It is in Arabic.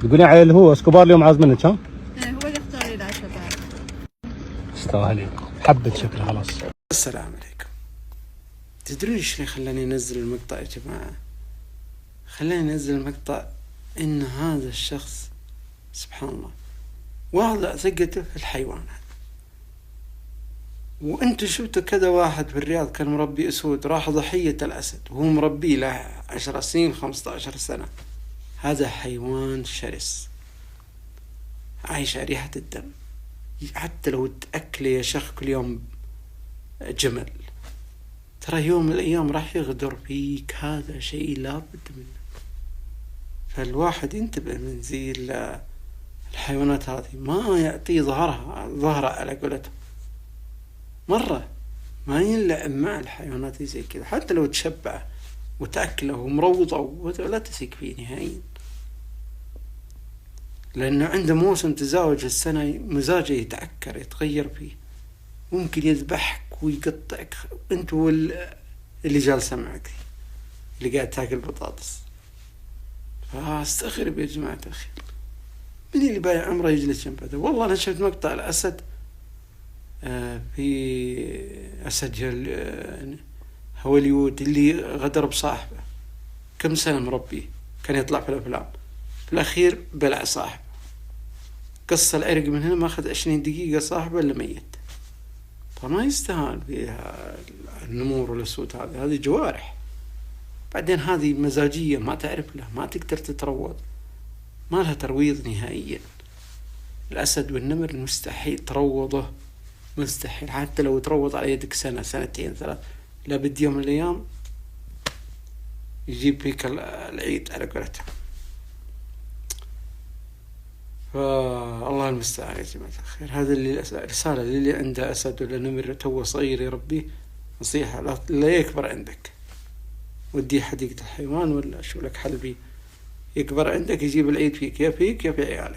تقولين عيل هو اسكوبار اليوم عاز منك ها؟ ايه هو اللي اختار لي العشاء بعد. استاهلين حبت شكله خلاص. السلام عليكم. تدرون ايش اللي خلاني انزل المقطع يا جماعة؟ خلاني انزل المقطع ان هذا الشخص سبحان الله واضع ثقته في الحيوانات. وانتوا شفتوا كذا واحد في الرياض كان مربي اسود راح ضحية الاسد وهو مربي له 10 سنين 15 سنة. هذا حيوان شرس عايش على ريحة الدم. حتى لو تأكل يا شيخ كل يوم جمل ترى يوم من الأيام راح يغدر فيك. هذا شيء لابد منه. فالواحد ينتبه من زي الحيوانات هذه، ما يعطي ظهرها على قولته مرة، ما ينلعب مع الحيوانات زي كذا. حتى لو تشبع وتأكله ومروضه لا تثق فيه نهائيا، لأنه عنده موسم تزاوج السنة مزاجه يتعكر يتغير فيه، ممكن يذبحك ويقطعك انت اللي جالسة معك اللي قاعد تاكل بطاطس. فاستغرب يا جماعة الخير، من اللي بايع عمره يجلس جنب هذا؟ والله أنا شفت مقطع الأسد في أسد هوليوود اللي غدر بصاحبه، كم سنة مربيه كان يطلع في الأفلام، في الأخير بلع صاحبه، قص العرق من هنا ما أخذ 20 دقيقة صاحبه إلا ميت. فما يستاهل فيها النمور والأسود. هذه جوارح، بعدين هذه مزاجية ما تعرف له، ما تقدر تتروض، ما لها ترويض نهائيا. الأسد والنمر مستحيل تروضه، مستحيل. حتى لو تروض على يدك سنة سنتين ثلاث، لابد يوم من الأيام يجيب فيك العيد على قولتهم. فالله المستعان يا جماعة الخير. هذا اللي رسالة للي عنده أسد ولا نمر توه صغير يربيه، نصيحة لا يكبر عندك، وديه حديقة الحيوان ولا شو لك حل بيه. يكبر عندك يجيب العيد فيك، يا فيك يا في عيالك.